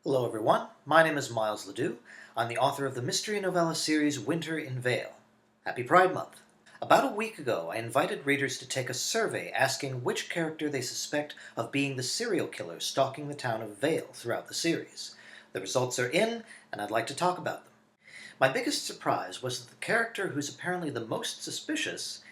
Hello everyone, my name is Miles Ledoux. I'm the author of the mystery novella series Winter in Vale. Happy Pride Month! About a week ago, I invited readers to take a survey asking which character they suspect of being the serial killer stalking the town of Vale throughout the series. The results are in, and I'd like to talk about them. My biggest surprise was that the character who's apparently the most suspicious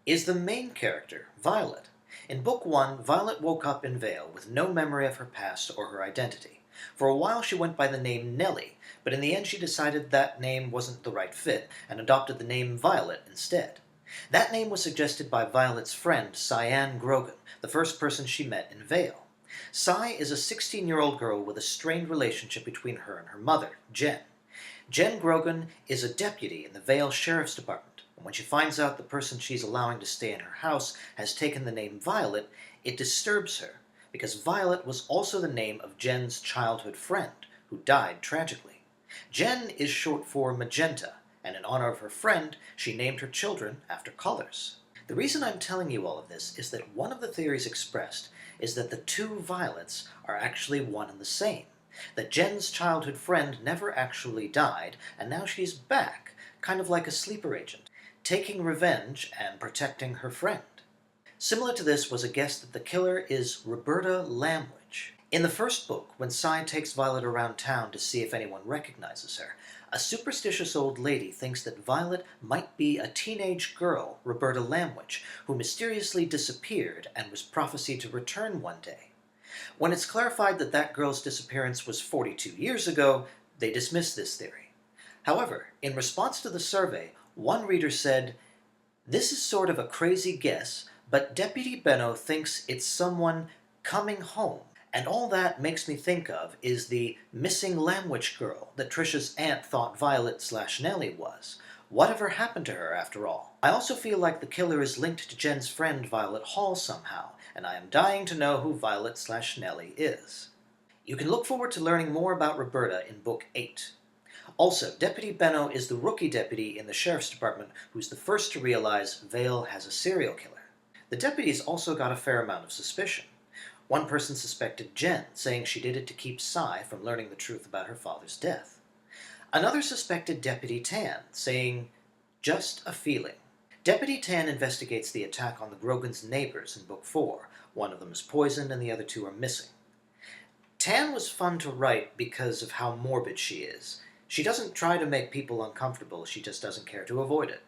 is the main character, Violet. In Book 1, Violet woke up in Vale with no memory of her past or her identity. For a while she went by the name Nellie, but in the end she decided that name wasn't the right fit and adopted the name Violet instead. That name was suggested by Violet's friend, Cyan Grogan, the first person she met in Vale. Cy is a 16-year-old girl with a strained relationship between her and her mother, Jen. Jen Grogan is a deputy in the Vale Sheriff's Department, and when she finds out the person she's allowing to stay in her house has taken the name Violet, it disturbs her, because Violet was also the name of Jen's childhood friend, who died tragically. Jen is short for Magenta, and in honor of her friend, she named her children after colors. The reason I'm telling you all of this is that one of the theories expressed is that the two Violets are actually one and the same. That Jen's childhood friend never actually died, and now she's back, kind of like a sleeper agent, taking revenge and protecting her friend. Similar to this was a guess that the killer is Roberta Lamwich. In the first book, when Cy takes Violet around town to see if anyone recognizes her, a superstitious old lady thinks that Violet might be a teenage girl, Roberta Lamwich, who mysteriously disappeared and was prophesied to return one day. When it's clarified that that girl's disappearance was 42 years ago, they dismiss this theory. However, in response to the survey, one reader said, "This is sort of a crazy guess, but Deputy Benno thinks it's someone coming home. And all that makes me think of is the missing Lamwich girl that Trisha's aunt thought Violet/Nellie was. Whatever happened to her after all? I also feel like the killer is linked to Jen's friend Violet Hall somehow, and I am dying to know who Violet/Nellie is." You can look forward to learning more about Roberta in Book 8. Also, Deputy Benno is the rookie deputy in the Sheriff's Department who's the first to realize Vale has a serial killer. The deputies also got a fair amount of suspicion. One person suspected Jen, saying she did it to keep Cy from learning the truth about her father's death. Another suspected Deputy Tan, saying, "Just a feeling." Deputy Tan investigates the attack on the Grogan's neighbors in Book 4. One of them is poisoned and the other two are missing. Tan was fun to write because of how morbid she is. She doesn't try to make people uncomfortable, she just doesn't care to avoid it.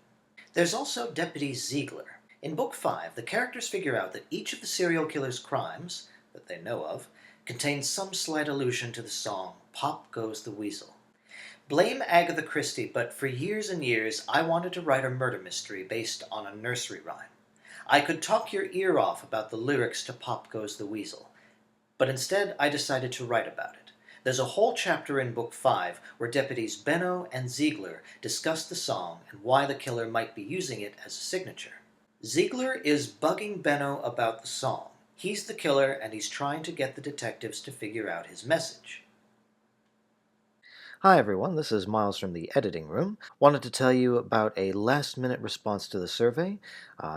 There's also Deputy Ziegler. In Book 5, the characters figure out that each of the serial killer's crimes, that they know of, contains some slight allusion to the song "Pop Goes the Weasel." Blame Agatha Christie, but for years and years I wanted to write a murder mystery based on a nursery rhyme. I could talk your ear off about the lyrics to "Pop Goes the Weasel," but instead I decided to write about it. There's a whole chapter in Book 5 where deputies Benno and Ziegler discuss the song and why the killer might be using it as a signature. Ziegler is bugging Benno about the song. He's the killer and he's trying to get the detectives to figure out his message. Hi everyone, this is Miles from the editing room. Wanted to tell you about a last-minute response to the survey.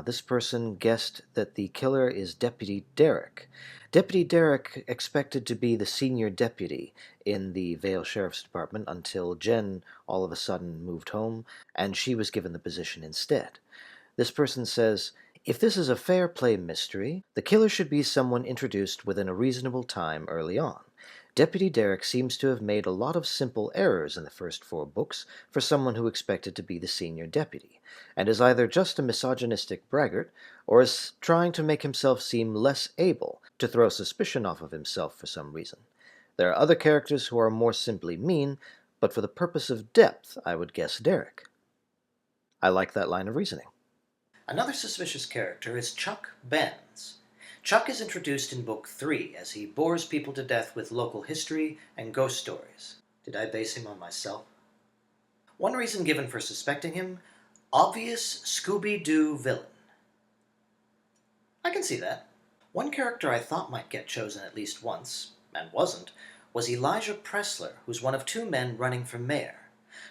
This person guessed that the killer is Deputy Derek. Deputy Derek expected to be the senior deputy in the Vale Sheriff's Department until Jen all of a sudden moved home, and she was given the position instead. This person says, "If this is a fair play mystery, the killer should be someone introduced within a reasonable time early on. Deputy Derek seems to have made a lot of simple errors in the first 4 books for someone who expected to be the senior deputy, and is either just a misogynistic braggart, or is trying to make himself seem less able to throw suspicion off of himself for some reason. There are other characters who are more simply mean, but for the purpose of depth, I would guess Derek." I like that line of reasoning. Another suspicious character is Chuck Benz. Chuck is introduced in Book 3 as he bores people to death with local history and ghost stories. Did I base him on myself? One reason given for suspecting him: obvious Scooby-Doo villain. I can see that. One character I thought might get chosen at least once, and wasn't, was Elijah Pressler, who's one of 2 men running for mayor.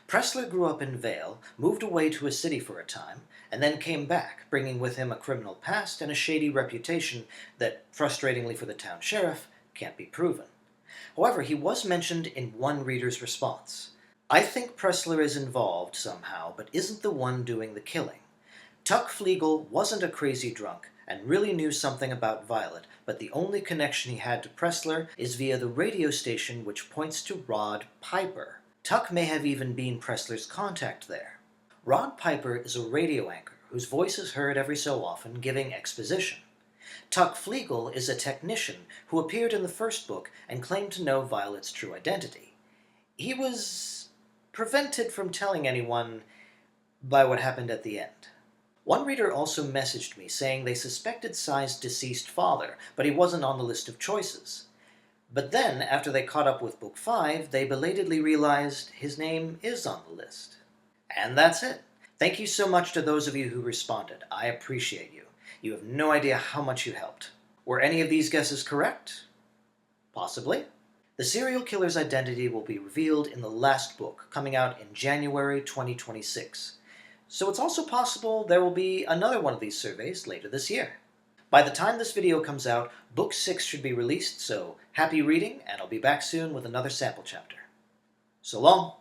Pressler grew up in Vale, moved away to a city for a time, and then came back, bringing with him a criminal past and a shady reputation that, frustratingly for the town sheriff, can't be proven. However, he was mentioned in one reader's response. I think Pressler is involved somehow, but isn't the one doing the killing. Tuck Flegel wasn't a crazy drunk and really knew something about Violet, but the only connection he had to Pressler is via the radio station which points to Rod Piper. Tuck may have even been Pressler's contact there. Rod Piper is a radio anchor whose voice is heard every so often giving exposition. Tuck Flegel is a technician who appeared in the first book and claimed to know Violet's true identity. He was prevented from telling anyone by what happened at the end. One reader also messaged me saying they suspected Cy's deceased father, but he wasn't on the list of choices. But then, after they caught up with Book 5, they belatedly realized his name is on the list. And that's it. Thank you so much to those of you who responded. I appreciate you. You have no idea how much you helped. Were any of these guesses correct? Possibly. The serial killer's identity will be revealed in the last book, coming out in January 2026. So it's also possible there will be another one of these surveys later this year. By the time this video comes out, Book 6 should be released, so happy reading, and I'll be back soon with another sample chapter. So long!